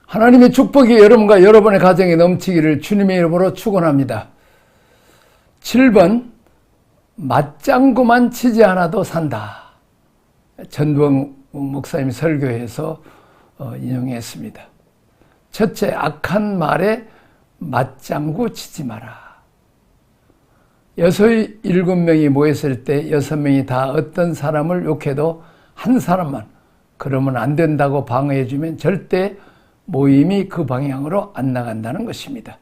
하나님의 축복이 여러분과 여러분의 가정에 넘치기를 주님의 이름으로 축원합니다. 7번 맞장구만 치지 않아도 산다. 전두영 목사님 설교에서 인용했습니다. 첫째, 악한 말에 맞장구 치지 마라. 6, 7명이 모였을 때 6명이 다 어떤 사람을 욕해도 한 사람만 그러면 안 된다고 방어해주면 절대 모임이 그 방향으로 안 나간다는 것입니다.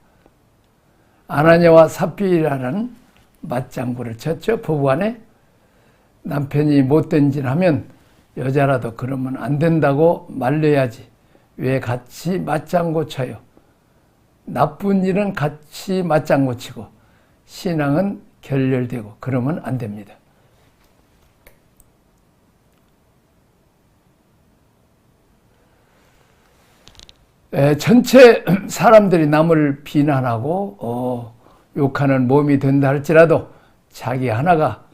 아나니아와 삽비라는 맞장구를 쳤죠. 부부간에 남편이 못된 짓 하면 여자라도 그러면 안 된다고 말려야지. 왜 같이 맞장구 쳐요? 나쁜 일은 같이 맞장구 치고 신앙은 결렬되고 그러면 안 됩니다. 전체 사람들이 남을 비난하고 욕하는 몸이 된다 할지라도 자기 하나가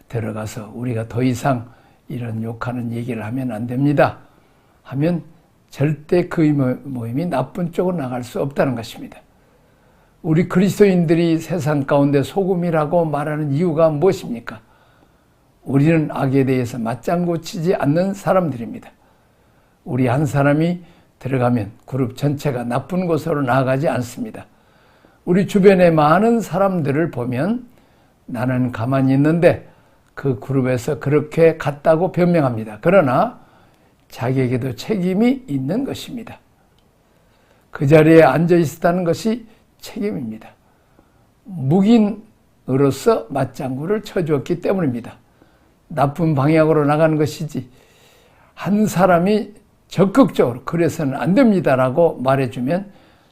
들어가서 우리가 더 이상 이런 욕하는 얘기를 하면 안 됩니다. 하면 절대 그 모임이 나쁜 쪽으로 나갈 수 없다는 것입니다. 우리 그리스도인들이 세상 가운데 소금이라고 말하는 이유가 무엇입니까? 우리는 악에 대해서 맞장구 치지 않는 사람들입니다. 우리 한 사람이 들어가면 그룹 전체가 나쁜 곳으로 나아가지 않습니다. 우리 주변의 많은 사람들을 보면 나는 가만히 있는데 그 그룹에서 그렇게 갔다고 변명합니다. 그러나 자기에게도 책임이 있는 것입니다. 그 자리에 앉아 있었다는 것이 책임입니다. 묵인으로서 맞장구를 쳐주었기 때문입니다. 나쁜 방향으로 나가는 것이지 한 사람이 적극적으로 그래서는 안 됩니다라고 말해주면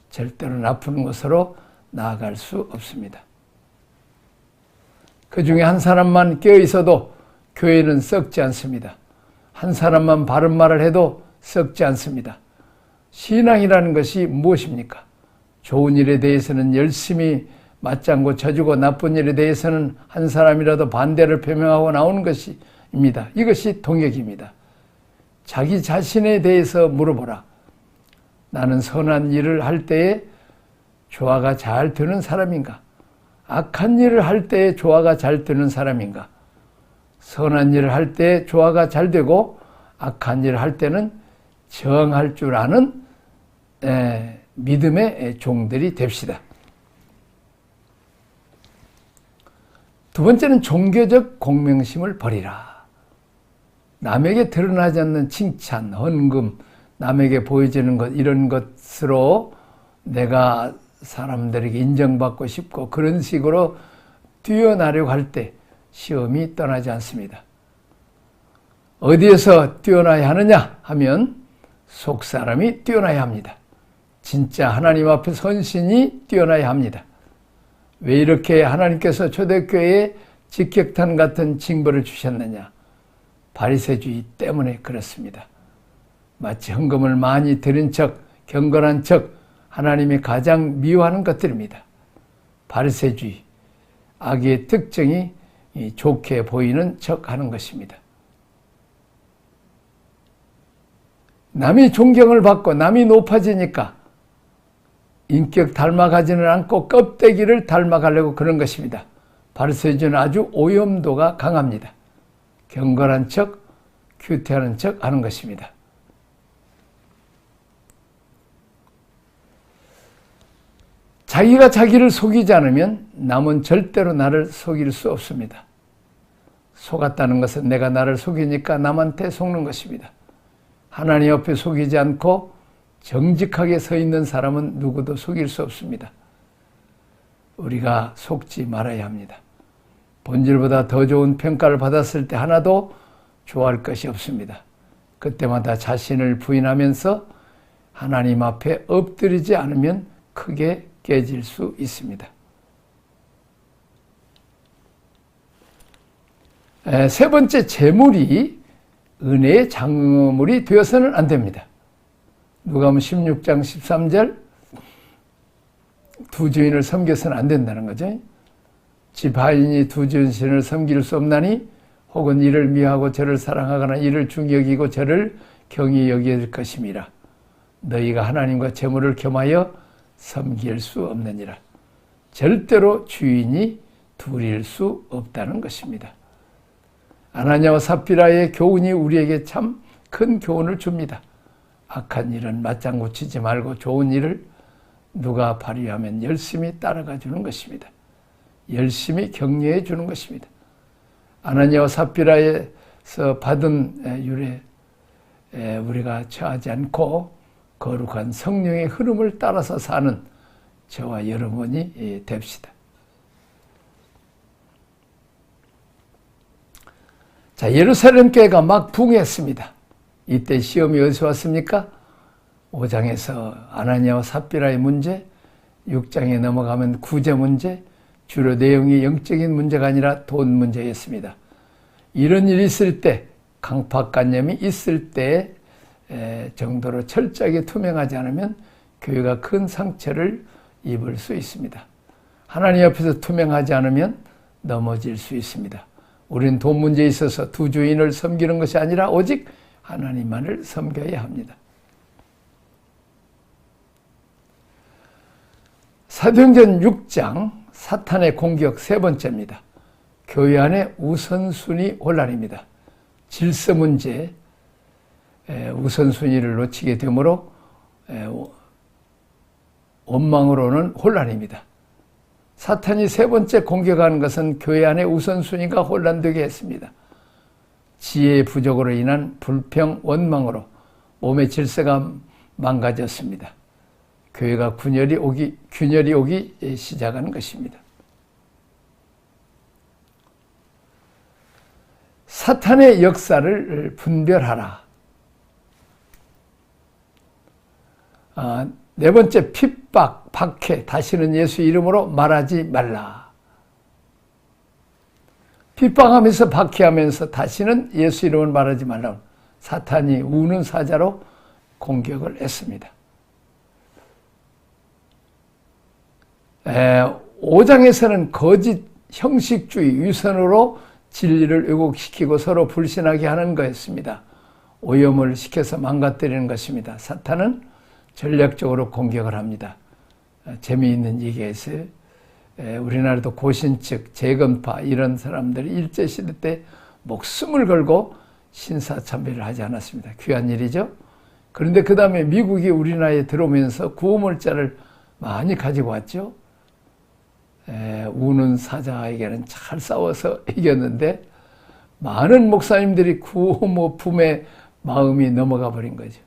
절대로 나쁜 것으로 나아갈 수 없습니다. 그 중에 한 사람만 깨어있어도 교회는 썩지 않습니다. 한 사람만 바른 말을 해도 썩지 않습니다. 신앙이라는 것이 무엇입니까? 좋은 일에 대해서는 열심히 맞장구 쳐주고 나쁜 일에 대해서는 한 사람이라도 반대를 표명하고 나오는 것입니다. 이것이 동역입니다. 자기 자신에 대해서 물어보라. 나는 선한 일을 할 때에 조화가 잘 되는 사람인가? 악한 일을 할 때에 조화가 잘 되는 사람인가? 선한 일을 할 때 조화가 잘 되고 악한 일을 할 때는 저항할 줄 아는 믿음의 종들이 됩시다. 두 번째는 종교적 공명심을 버리라. 남에게 드러나지 않는 칭찬, 헌금, 남에게 보여지는 것 이런 것으로 내가 사람들에게 인정받고 싶고 그런 식으로 뛰어나려고 할 때 시험이 떠나지 않습니다. 어디에서 뛰어나야 하느냐 하면 속사람이 뛰어나야 합니다. 진짜 하나님 앞에 선신이 뛰어나야 합니다. 왜 이렇게 하나님께서 초대교회에 직격탄 같은 징벌을 주셨느냐? 바리새주의 때문에 그렇습니다. 마치 헌금을 많이 드린 척, 경건한 척 하나님이 가장 미워하는 것들입니다. 바리새주의, 악의 특징이 좋게 보이는 척하는 것입니다. 남이 존경을 받고 남이 높아지니까 인격 닮아가지는 않고 껍데기를 닮아가려고 그런 것입니다. 바리새주는 아주 오염도가 강합니다. 경건한 척, 큐티하는 척 하는 것입니다. 자기가 자기를 속이지 않으면 남은 절대로 나를 속일 수 없습니다. 속았다는 것은 내가 나를 속이니까 남한테 속는 것입니다. 하나님 옆에 속이지 않고 정직하게 서 있는 사람은 누구도 속일 수 없습니다. 우리가 속지 말아야 합니다. 본질보다 더 좋은 평가를 받았을 때 하나도 좋아할 것이 없습니다. 그때마다 자신을 부인하면서 하나님 앞에 엎드리지 않으면 크게 깨질 수 있습니다. 세 번째, 재물이 은혜의 장물이 되어서는 안 됩니다. 누가복음 16장 13절 두 주인을 섬겨서는 안 된다는 거죠. 집 하인이 두 주인을 섬길 수 없나니 혹은 이를 미워하고 저를 사랑하거나 이를 중히 여기고 저를 경히 여길 것임이라. 너희가 하나님과 재물을 겸하여 섬길 수 없느니라. 절대로 주인이 둘일 수 없다는 것입니다. 아나니아와 삽비라의 교훈이 우리에게 참 큰 교훈을 줍니다. 악한 일은 맞장구 치지 말고 좋은 일을 누가 발휘하면 열심히 따라가 주는 것입니다. 열심히 격려해 주는 것입니다. 아나니아와 삽비라에서 받은 유래 우리가 처하지 않고 거룩한 성령의 흐름을 따라서 사는 저와 여러분이 됩시다. 자, 예루살렘 교회가 막 붕했습니다. 이때 시험이 어디서 왔습니까? 5장에서 아나니아와 삽비라의 문제, 6장에 넘어가면 구제 문제, 주로 내용이 영적인 문제가 아니라 돈 문제였습니다. 이런 일이 있을 때, 강팍관념이 있을 때 정도로 철저하게 투명하지 않으면 교회가 큰 상처를 입을 수 있습니다. 하나님 앞에서 투명하지 않으면 넘어질 수 있습니다. 우리는 돈 문제에 있어서 두 주인을 섬기는 것이 아니라 오직 하나님만을 섬겨야 합니다. 사도행전 6장 사탄의 공격 세 번째입니다. 교회 안의 우선순위 혼란입니다. 질서 문제, 우선순위를 놓치게 되므로 원망으로는 혼란입니다. 사탄이 세 번째 공격하는 것은 교회 안의 우선순위가 혼란되게 했습니다. 지혜의 부족으로 인한 불평, 원망으로 몸의 질서가 망가졌습니다. 교회가 균열이 오기 시작하는 것입니다. 사탄의 역사를 분별하라. 네 번째, 핍박, 박해, 다시는 예수 이름으로 말하지 말라. 핍박하면서 박해하면서 다시는 예수 이름을 말하지 말라. 사탄이 우는 사자로 공격을 했습니다. 5장에서는 거짓 형식주의, 위선으로 진리를 왜곡시키고 서로 불신하게 하는 거였습니다. 오염을 시켜서 망가뜨리는 것입니다. 사탄은 전략적으로 공격을 합니다. 재미있는 얘기가 있어요. 우리나라도 고신측, 재건파 이런 사람들이 일제시대 때 목숨을 걸고 신사참배를 하지 않았습니다. 귀한 일이죠. 그런데 그 다음에 미국이 우리나라에 들어오면서 구호물자를 많이 가지고 왔죠. 우는 사자에게는 잘 싸워서 이겼는데 많은 목사님들이 구호모품의 마음이 넘어가 버린 거죠.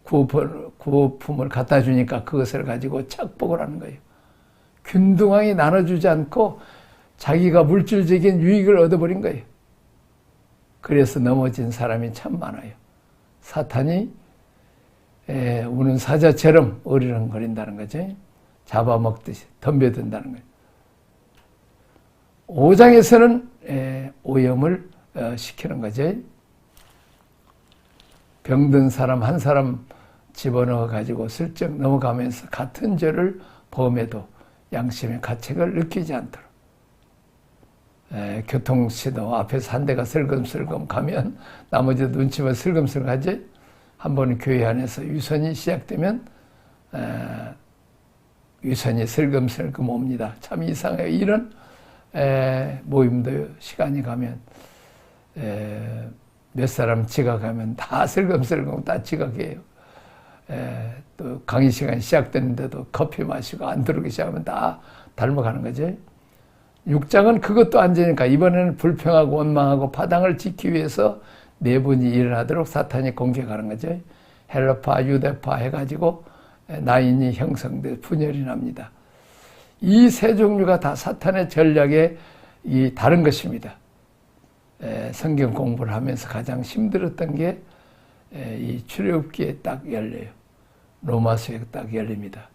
구호품을 갖다 주니까 그것을 가지고 착복을 하는 거예요. 균등하게 나눠주지 않고 자기가 물질적인 유익을 얻어버린 거예요. 그래서 넘어진 사람이 참 많아요. 사탄이 우는 사자처럼 어리렁거린다는 거죠. 잡아먹듯이 덤벼든다는 거예요. 5장에서는 오염을 시키는 거죠. 병든 사람 한 사람 집어넣어 가지고 슬쩍 넘어가면서 같은 죄를 범해도 양심의 가책을 느끼지 않도록. 교통신호 앞에서 한 대가 슬금슬금 가면 나머지도 눈치만 슬금슬금 하지. 한 번 교회 안에서 유선이 시작되면 유선이 슬금슬금 옵니다. 참 이상해요. 이런 모임도 시간이 가면 몇 사람 지각하면 다 슬금슬금 다 지각해요. 또 강의 시간이 시작되는데도 커피 마시고 안 들어오기 시작하면 다 닮아가는 거죠. 6장은 그것도 안 되니까 이번에는 불평하고 원망하고 파당을 짓기 위해서 내분이 일어나도록 사탄이 공격하는 거죠. 헬라파, 유대파 해가지고 나인이 형성돼 분열이 납니다. 이 세 종류가 다 사탄의 전략에 다른 것입니다. 성경 공부를 하면서 가장 힘들었던 게 이 출애굽기에 딱 열려요. 로마서에 딱 열립니다.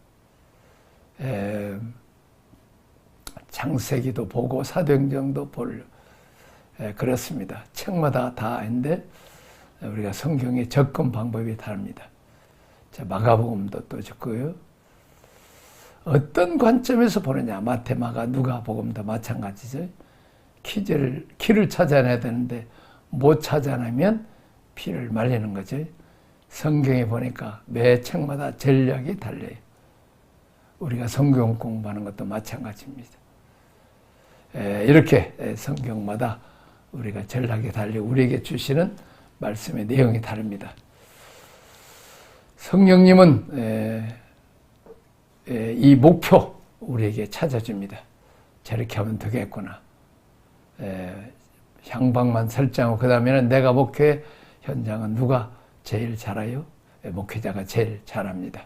창세기도 보고 사도행전도 보려. 그렇습니다. 책마다 다 있는데 우리가 성경의 접근 방법이 다릅니다. 자, 마가복음도 또 적고요. 어떤 관점에서 보느냐. 마태, 마가, 누가 복음도 마찬가지죠. 키를 찾아내야 되는데 못 찾아내면 피를 말리는 거죠. 성경에 보니까 매 책마다 전략이 달려요. 우리가 성경 공부하는 것도 마찬가지입니다. 이렇게 성경마다 우리가 전략이 달려 우리에게 주시는 말씀의 내용이 다릅니다. 성령님은 이 목표 우리에게 찾아줍니다. 저렇게 하면 되겠구나. 향방만 설정하고 그 다음에는 내가 목회 현장은 누가 제일 잘해요? 목회자가 제일 잘합니다.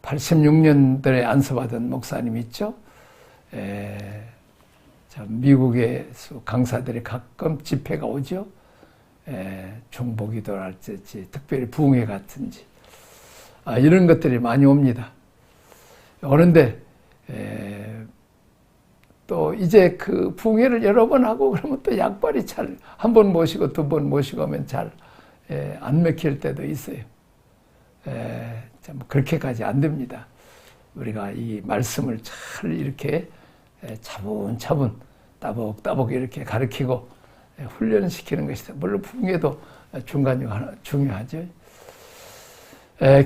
86년도에 안수받은 목사님 있죠? 미국에서 강사들이 가끔 집회가 오죠? 중보기도랄지 특별히 부흥회 같은지 이런 것들이 많이 옵니다. 오는데 또 이제 그 부흥회를 여러 번 하고 그러면 또 약발이 잘 한 번 모시고 두 번 모시고 하면 잘 안 먹힐 때도 있어요. 참 그렇게까지 안 됩니다. 우리가 이 말씀을 잘 이렇게 차분차분 따복따복 이렇게 가르치고 훈련시키는 것이다. 물론 부흥회도 중요하죠.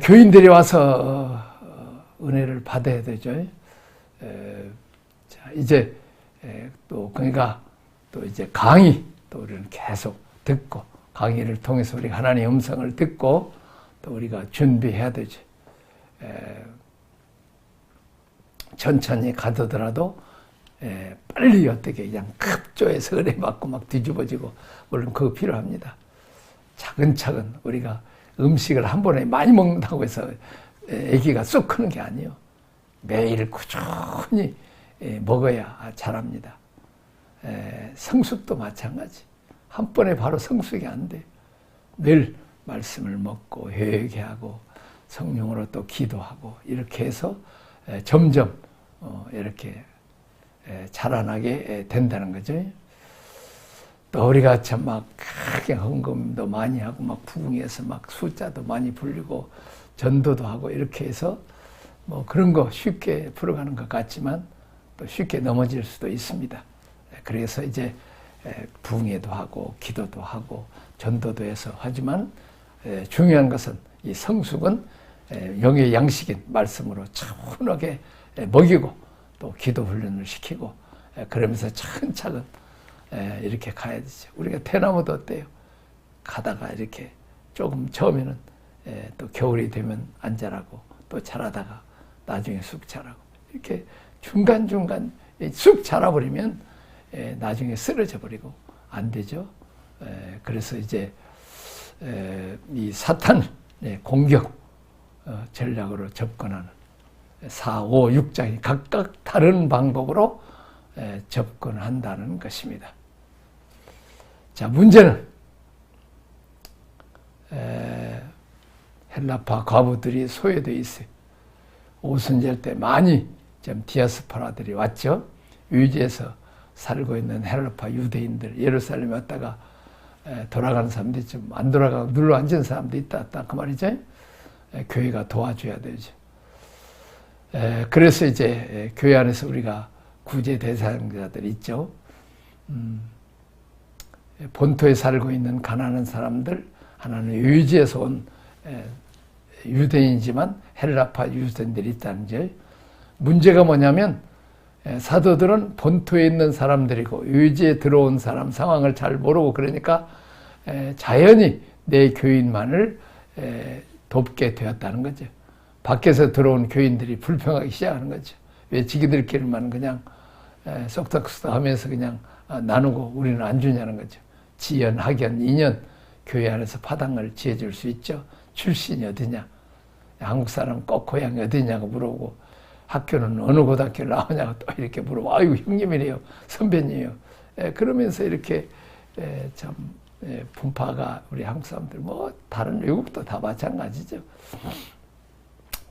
교인들이 와서 은혜를 받아야 되죠. 자, 이제 또 그러니까 또 이제 강의 또 우리는 계속 듣고 강의를 통해서 우리가 하나님의 음성을 듣고 또 우리가 준비해야 되죠. 천천히 가더라도 빨리 어떻게 그냥 급조해서 은혜 받고 막 뒤집어지고 물론 그거 필요합니다. 차근차근 우리가 음식을 한 번에 많이 먹는다고 해서 아기가 쏙 크는 게 아니에요. 매일 꾸준히 먹어야 잘합니다. 성숙도 마찬가지. 한 번에 바로 성숙이 안 돼. 늘 말씀을 먹고 회개하고 성령으로 또 기도하고 이렇게 해서 점점 이렇게 자라나게 된다는 거죠. 또 우리가 참 막 크게 헌금도 많이 하고 막 부흥해서 막 숫자도 많이 불리고 전도도 하고 이렇게 해서 뭐 그런 거 쉽게 풀어가는 것 같지만 또 쉽게 넘어질 수도 있습니다. 그래서 이제 부흥회도 하고 기도도 하고 전도도 해서 하지만 중요한 것은 이 성숙은 영의 양식인 말씀으로 차분하게 먹이고 또 기도 훈련을 시키고 그러면서 차근차근 이렇게 가야 되죠. 우리가 대나무도 어때요? 가다가 이렇게 조금 처음에는 또 겨울이 되면 안 자라고 또 자라다가 나중에 쑥 자라고 이렇게 중간중간 쑥 자라버리면 나중에 쓰러져 버리고 안 되죠. 그래서 이제 이 사탄 공격 전략으로 접근하는 4, 5, 6장이 각각 다른 방법으로 접근한다는 것입니다. 자, 문제는 헬라파 과부들이 소외되어 있어요. 오순절 때 많이 좀 디아스포라들이 왔죠. 유지에서 살고 있는 헬라파 유대인들, 예루살렘에 왔다가 돌아가는 사람들이 좀 안 돌아가고 눌러 앉은 사람도 있다 그 말이죠. 교회가 도와줘야 되죠. 그래서 이제 교회 안에서 우리가 구제 대상자들이 있죠. 본토에 살고 있는 가난한 사람들, 하나는 유지에서 온 유대인이지만 헬라파 유대인들이 있다는 점. 문제가 뭐냐면 사도들은 본토에 있는 사람들이고 유지에 들어온 사람 상황을 잘 모르고 그러니까 자연히 내 교인만을 돕게 되었다는 거죠. 밖에서 들어온 교인들이 불평하기 시작하는 거죠. 왜 지기들끼리만 그냥 쏙닥쏙닥 하면서 그냥 나누고 우리는 안 주냐는 거죠. 지연, 학연, 인연 교회 안에서 파당을 지어줄 수 있죠. 출신이 어디냐, 한국 사람 꼭 고향이 어디냐고 물어보고 학교는 어느 고등학교를 나오냐고 또 이렇게 물어보고 아이고 형님이래요, 선배님이에요. 그러면서 이렇게 참 분파가 우리 한국 사람들 뭐 다른 외국도 다 마찬가지죠.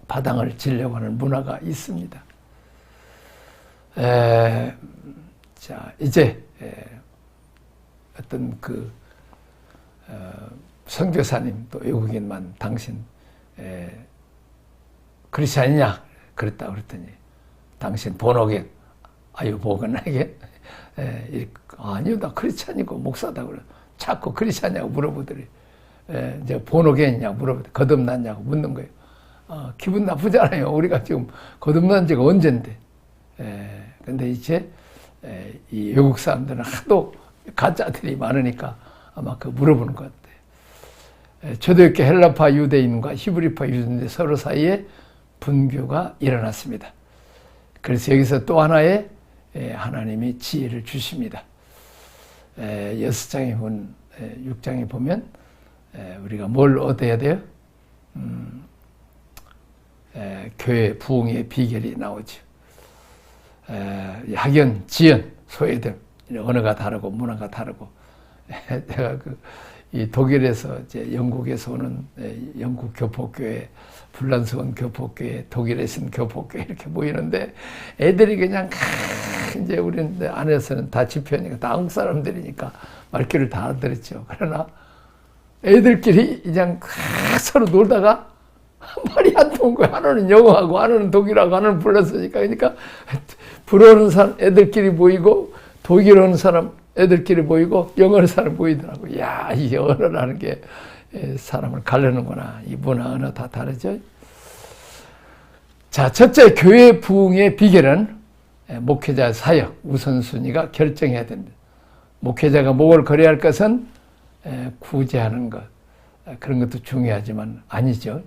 파당을 지려고 하는 문화가 있습니다. 자, 이제 어떤 그 선교사님 또 외국인만 당신 크리스찬이냐 그랬다 그랬더니 당신 본호객 아유 보건하게 아니요 나 크리스찬이고 목사다 그래. 자꾸 크리스찬이냐고 물어보더래. 이제 본호겠냐고 물어보더래. 거듭났냐고 묻는 거예요. 기분 나쁘잖아요. 우리가 지금 거듭난 지가 언젠데. 근데 이제 이 외국 사람들은 하도 가짜들이 많으니까 아마 그 물어보는 것 같아요. 초대교회 헬라파 유대인과 히브리파 유대인들 서로 사이에 분교가 일어났습니다. 그래서 여기서 또 하나의 하나님이 지혜를 주십니다. 6장에 본 6장에 보면 우리가 뭘 얻어야 돼요? 교회 부흥의 비결이 나오죠. 학연, 지연, 소외됨, 언어가 다르고 문화가 다르고. 내가 이 독일에서 이제 영국에서 오는 영국 교포교회, 불란서원 교포교회, 독일에서 있는 교포교회 이렇게 모이는데 애들이 그냥 이제 우리 안에서는 다 집회니까 다 한국 사람들이니까 말귀를 다 알아들었죠. 그러나 애들끼리 그냥 서로 놀다가 말이 안 통한 거야. 하나는 영어하고 하나는 독일하고 하나는 불란서니까. 그러니까 불어오는 사람 애들끼리 모이고 독일어는 사람 애들끼리 모이고 영어하는 사람 모이더라고. 야, 이 언어라는 게 사람을 가르는구나. 이 문화, 언어 다 다르죠. 자, 첫째, 교회 부흥의 비결은 목회자 사역, 우선순위가 결정해야 된다. 목회자가 목을 걸어야 할 것은 구제하는 것. 그런 것도 중요하지만 아니죠.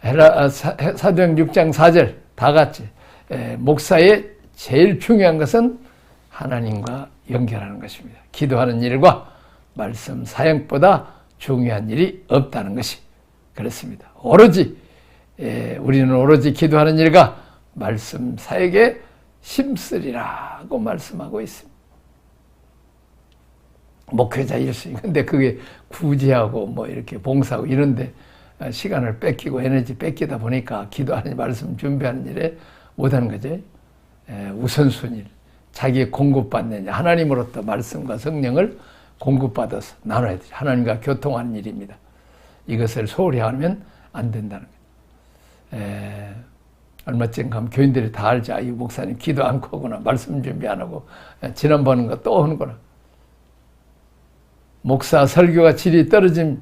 사도행 6장 4절 다 같이 목사의 제일 중요한 것은 하나님과 연결하는 것입니다. 기도하는 일과 말씀 사역보다 중요한 일이 없다는 것이 그렇습니다. 오로지 우리는 오로지 기도하는 일과 말씀 사역에 힘쓰리라고 말씀하고 있습니다. 목회자 일수이. 근데 그게 구제하고 뭐 이렇게 봉사하고 이런데 시간을 뺏기고 에너지 뺏기다 보니까 기도하는 말씀 준비하는 일에 못하는 거죠. 우선순위. 자기의 공급받는 일, 하나님으로부터 말씀과 성령을 공급받아서 나눠야 되죠. 하나님과 교통하는 일입니다. 이것을 소홀히 하면 안 된다는 거예요. 얼마 전 가면 교인들이 다 알죠. 이 목사님 기도 않고 하구나. 말씀 준비 안 하고 지난번 거 또 하는구나. 목사 설교가 질이 떨어진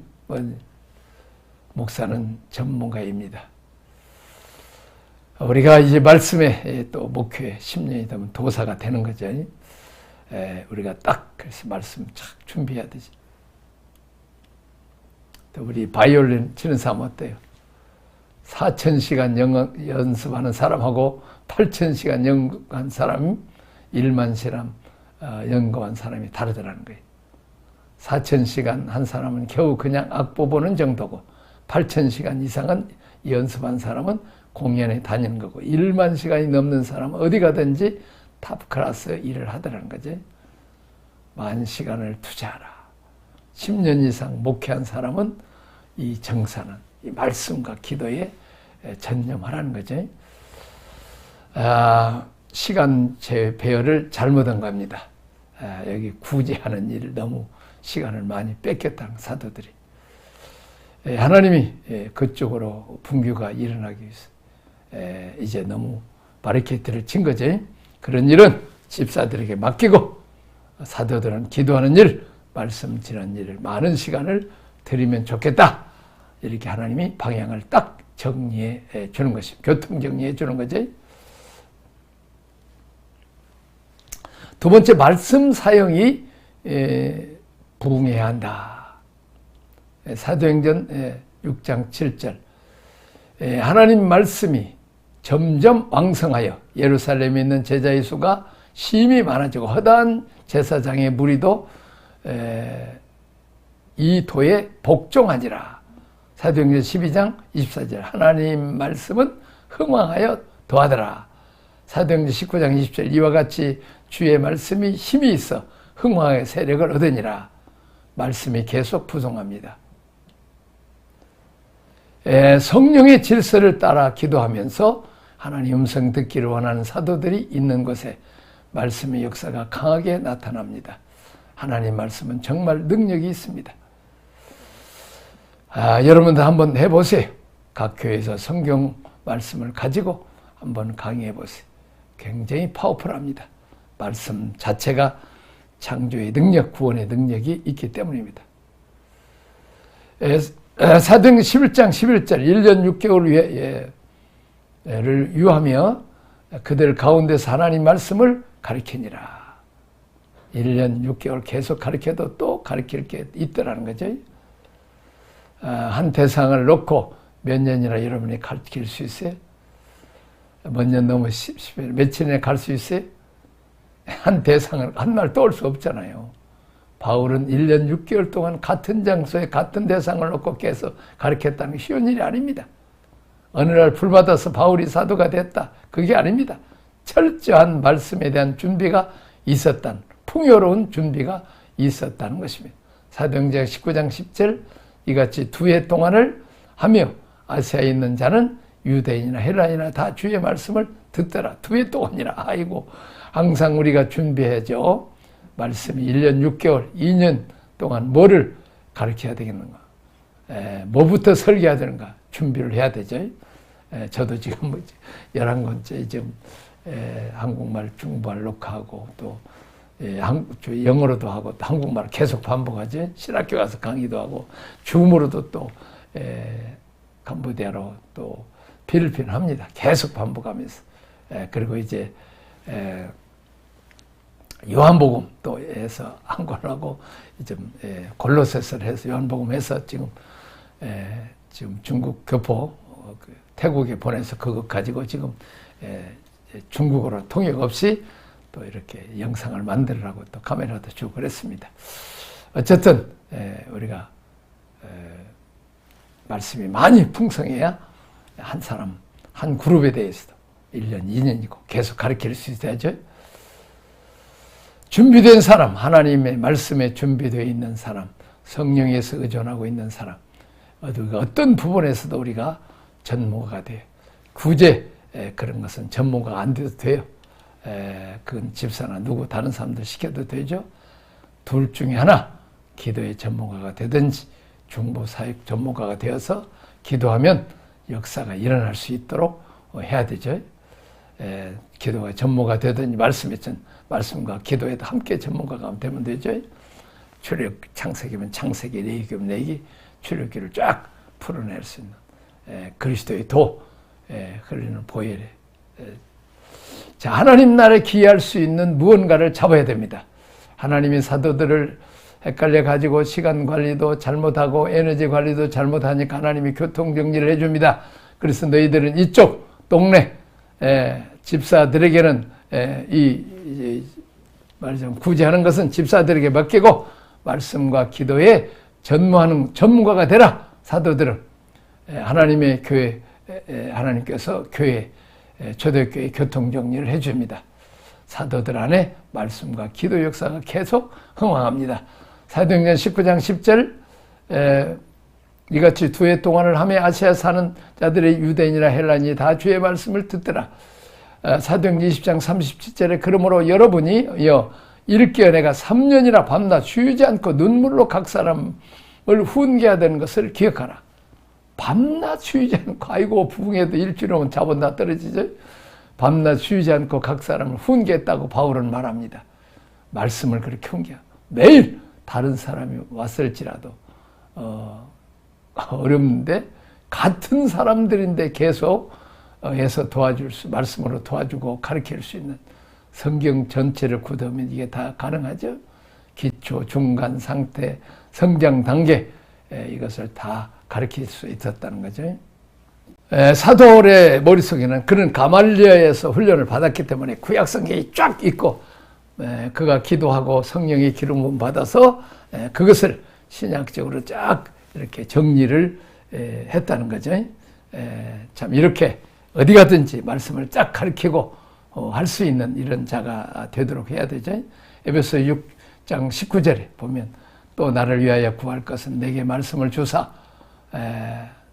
목사는 전문가입니다. 우리가 이제 말씀에 또 목회 10년이 되면 도사가 되는 거죠. 우리가 딱 그래서 말씀 착 준비해야 되지. 또 우리 바이올린 치는 사람 어때요? 4,000시간 연습하는 사람하고 8,000시간 연구한 사람, 1만 시간 연구한 사람이 다르더라는 거예요. 4,000시간 한 사람은 겨우 그냥 악보 보는 정도고 8,000시간 이상은 연습한 사람은 공연에 다니는 거고 1만 시간이 넘는 사람은 어디 가든지 탑 클래스 일을 하더라는 거지. 10,000시간을 투자하라. 10년 이상 목회한 사람은 이 정사는 이 말씀과 기도에 전념하라는 거죠. 시간 배열을 잘못한 겁니다. 여기 구제하는 일을 너무 시간을 많이 뺏겼다는 사도들이. 하나님이 그쪽으로 분규가 일어나기 위해서 이제 너무 바리케이트를 친 거죠. 그런 일은 집사들에게 맡기고 사도들은 기도하는 일, 말씀 전하는 일을 많은 시간을 드리면 좋겠다. 이렇게 하나님이 방향을 딱 정리해 주는 것입니다. 교통 정리해 주는 거죠. 두 번째, 말씀 사용이 부흥해야 한다. 사도행전 6장 7절. 하나님 말씀이 점점 왕성하여 예루살렘에 있는 제자의 수가 심히 많아지고 허다한 제사장의 무리도 이 도에 복종하니라. 사도행전 12장 24절. 하나님 말씀은 흥왕하여 도하더라. 사도행전 19장 20절. 이와 같이 주의 말씀이 힘이 있어 흥왕의 세력을 얻으니라. 말씀이 계속 부송합니다. 성령의 질서를 따라 기도하면서 하나님 음성 듣기를 원하는 사도들이 있는 곳에 말씀의 역사가 강하게 나타납니다. 하나님 말씀은 정말 능력이 있습니다. 여러분도 한번 해보세요. 각 교회에서 성경 말씀을 가지고 한번 강의해보세요. 굉장히 파워풀합니다. 말씀 자체가 창조의 능력, 구원의 능력이 있기 때문입니다. 사도행전 11장 11절 1년 6개월 를 유하며 그들 가운데서 하나님 말씀을 가르치니라. 1년 6개월 계속 가르쳐도 또 가르칠 게 있더라는 거죠. 한 대상을 놓고 몇 년이나 여러분이 가르칠 수 있어요? 몇 년 넘어 며칠이나 갈 수 있어요? 한 대상을 한 날 떠올 수 없잖아요. 바울은 1년 6개월 동안 같은 장소에 같은 대상을 놓고 계속 가르쳤다는 게 쉬운 일이 아닙니다. 어느 날 불받아서 바울이 사도가 됐다. 그게 아닙니다. 철저한 말씀에 대한 준비가 있었다는, 풍요로운 준비가 있었다는 것입니다. 사도행전 19장 10절 이같이 2해 동안을 하며 아시아에 있는 자는 유대인이나 헬라인이나 다 주의 말씀을 듣더라. 2해 동안이라. 아이고, 항상 우리가 준비해야죠. 말씀이 1년 6개월, 2년 동안 뭐를 가르쳐야 되겠는가? 뭐부터 설계해야 되는가? 준비를 해야 되죠. 저도 지금 11권째 지금 한국말, 중국말 녹화하고 또 영어로도 하고 또 한국말 계속 반복하죠. 신학교 가서 강의도 하고 줌으로도 또 캄보디아로 또 필리핀 합니다. 계속 반복하면서. 그리고 이제 요한복음 또 해서 한 권 하고 좀 골로새서를 해서 요한복음 해서 지금 중국 교포 태국에 보내서 그것 가지고 지금 중국어로 통역 없이 또 이렇게 영상을 만들으라고 또 카메라도 주고 그랬습니다. 어쨌든 우리가 말씀이 많이 풍성해야 한 사람, 한 그룹에 대해서도 1년, 2년이고 계속 가르칠 수 있어야죠. 준비된 사람, 하나님의 말씀에 준비되어 있는 사람, 성령에서 의존하고 있는 사람, 어떤 부분에서도 우리가 전문가가 돼요. 굳이 그런 것은 전문가가 안 돼도 돼요. 그건 집사나 누구 다른 사람들 시켜도 되죠. 둘 중에 하나, 기도의 전문가가 되든지 중보사역 전문가가 되어서 기도하면 역사가 일어날 수 있도록 해야 되죠. 기도가 전문가 되든지 말씀과 기도에도 함께 전문가가 되면 되죠. 출애굽 창세기면 창세기, 레위기면 레위기, 출애굽기를 쫙 풀어낼 수 있는 그리스도의 도 흘리는 보혈에 자, 하나님 나라에 기여할 수 있는 무언가를 잡아야 됩니다. 하나님의 사도들을 헷갈려 가지고 시간 관리도 잘못하고 에너지 관리도 잘못하니까 하나님이 교통 정리를 해줍니다. 그래서 너희들은 이쪽 동네 집사들에게는 말하자면 구제하는 것은 집사들에게 맡기고 말씀과 기도에 전문가가 되라. 사도들은 하나님의 교회, 하나님께서 교회, 초대교회 교통 정리를 해줍니다. 사도들 안에 말씀과 기도 역사가 계속 흥황합니다. 사도행전 19장 10절 이같이 2해 동안을 하며 아시아 사는 자들의 유대인이나 헬라인이 다 주의 말씀을 듣더라. 사도행전 20장 37절에 그러므로 여러분이 읽기에 내가 3년이나 밤낮 쉬지 않고 눈물로 각 사람을 훈계하던 것을 기억하라. 밤낮 쉬지 않고, 아이고, 부흥회도 일주일 오면 자본 다 떨어지죠. 밤낮 쉬지 않고 각 사람을 훈계했다고 바울은 말합니다. 말씀을 그렇게 훈계하고 매일 다른 사람이 왔을지라도 어렵는데 같은 사람들인데 계속 해서 말씀으로 도와주고 가르칠 수 있는 성경 전체를 굳으면 이게 다 가능하죠. 기초, 중간, 상태, 성장 단계 이것을 다 가르칠 수 있었다는 거죠. 사도의 머릿속에는 그런 가말리아에서 훈련을 받았기 때문에 구약 성경이 쫙 있고 그가 기도하고 성령의 기름을 받아서 그것을 신약적으로 쫙 이렇게 정리를 했다는 거죠. 참 이렇게 어디 가든지 말씀을 쫙 가르치고 할 수 있는 이런 자가 되도록 해야 되죠. 에베소 6장 19절에 보면 또 나를 위하여 구할 것은 내게 말씀을 주사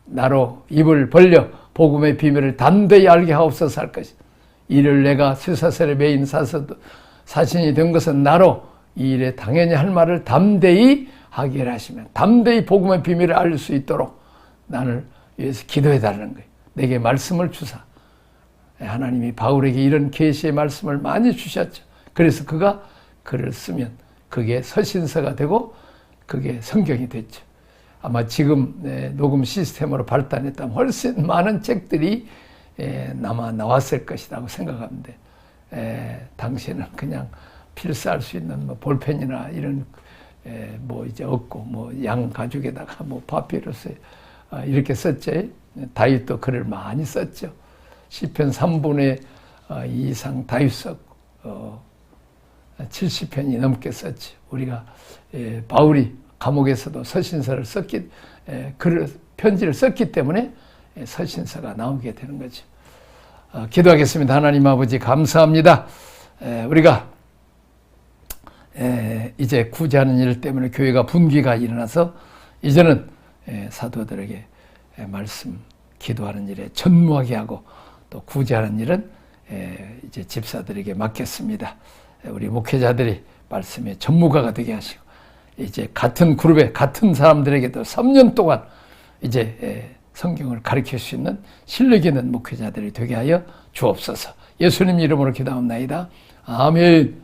나로 입을 벌려 복음의 비밀을 담대히 알게 하옵소서 할 것이 이를 내가 쇠사슬에 매인 사신이 된 것은 나로 이 일에 당연히 할 말을 담대히 하게 하시면 담대히 복음의 비밀을 알 수 있도록 나를 위해서 기도해 달라는 거예요. 내게 말씀을 주사. 하나님이 바울에게 이런 계시의 말씀을 많이 주셨죠. 그래서 그가 글을 쓰면 그게 서신서가 되고 그게 성경이 됐죠. 아마 지금 녹음 시스템으로 발달했다면 훨씬 많은 책들이 아마 나왔을 것이라고 생각하는데 당시에는 그냥 필사할 수 있는 뭐 볼펜이나 이런 뭐 이제 없고 뭐 양 가죽에다가 뭐 파피루스 이렇게 썼죠. 다윗도 글을 많이 썼죠. 시편 3분의 2 이상 다윗 썼고 70편이 넘게 썼죠. 우리가 바울이 감옥에서도 서신서를 썼기 글을 편지를 썼기 때문에 서신서가 나오게 되는 거죠. 기도하겠습니다. 하나님 아버지 감사합니다. 우리가 이제 구제하는 일 때문에 교회가 분기가 일어나서 이제는 사도들에게 말씀 기도하는 일에 전무하게 하고 또 구제하는 일은 이제 집사들에게 맡겼습니다. 우리 목회자들이 말씀의 전무가가 되게 하시고 이제 같은 그룹에 같은 사람들에게도 3년 동안 이제 성경을 가르칠 수 있는 실력 있는 목회자들이 되게 하여 주옵소서. 예수님 이름으로 기도합니다. 아멘.